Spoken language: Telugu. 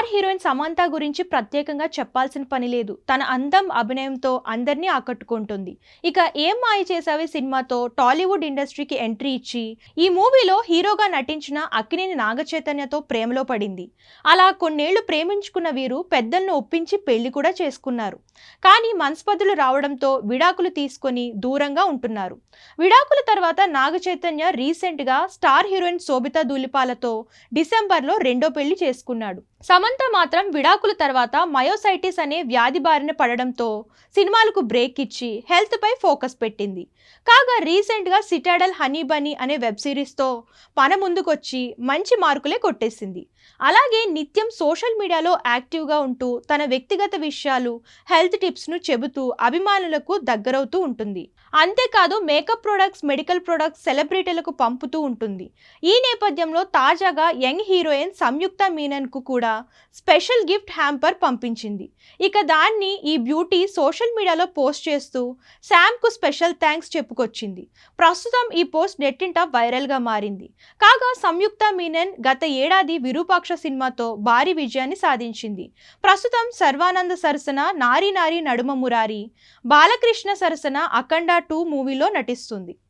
హీరోయిన్ సమంత గురించి ప్రత్యేకంగా చెప్పాల్సిన పని లేదు. తన అందం, అభినయంతో అందరినీ ఆకట్టుకుంటుంది. ఇక ఏం మాయ చేసావే సినిమాతో టాలీవుడ్ ఇండస్ట్రీకి ఎంట్రీ ఇచ్చి ఈ మూవీలో హీరోగా నటించిన అక్కినేని నాగచైతన్యతో ప్రేమలో పడింది. అలా కొన్నేళ్లు ప్రేమించుకున్న వీరు పెద్దలను ఒప్పించి పెళ్లి కూడా చేసుకున్నారు. కానీ మనస్పర్ధలు రావడంతో విడాకులు తీసుకొని దూరంగా ఉంటున్నారు. విడాకుల తర్వాత నాగచైతన్య రీసెంట్ గా స్టార్ హీరోయిన్ శోభితా ధూళిపాలతో డిసెంబర్లో రెండో పెళ్లి చేసుకున్నాడు. సమంత మాత్రం విడాకుల తర్వాత మయోసైటిస్ అనే వ్యాధి బారిన పడడంతో సినిమాలకు బ్రేక్ ఇచ్చి హెల్త్ పై ఫోకస్ పెట్టింది. కాగా రీసెంట్ గా సిటాడల్ హనీ బనీ అనే వెబ్ సిరీస్ తో మన ముందుకొచ్చి మంచి మార్కులే కొట్టేసింది. అలాగే నిత్యం సోషల్ మీడియాలో యాక్టివ్ గా ఉంటూ తన వ్యక్తిగత విషయాలు, హెల్త్ టిప్స్ ను చెబుతూ అభిమానులకు దగ్గరవుతూ ఉంటుంది. అంతేకాదు మేకప్ ప్రొడక్ట్స్, మెడికల్ ప్రొడక్ట్స్ సెలబ్రిటీలకు పంపుతూ ఉంటుంది. ఈ నేపథ్యంలో తాజాగా యంగ్ హీరోయిన్ సంయుక్త మీనన్ కు కూడా స్పెషల్ గిఫ్ట్ హ్యాంపర్ పంపించింది. ఇక దాన్ని ఈ బ్యూటీ సోషల్ మీడియాలో పోస్ట్ చేస్తూ శామ్ కు స్పెషల్ థ్యాంక్స్ చెప్పుకొచ్చింది. ప్రస్తుతం ఈ పోస్ట్ నెట్టింట వైరల్ గా మారింది. కాగా సంయుక్త మీనన్ గత ఏడాది విరూపాక్ష సినిమాతో భారీ విజయాన్ని సాధించింది. ప్రస్తుతం సర్వానంద సరసన నారీ నారీ నడుమ మురారి, బాలకృష్ణ సరసన అఖండ 2 మూవీలో నటిస్తుంది.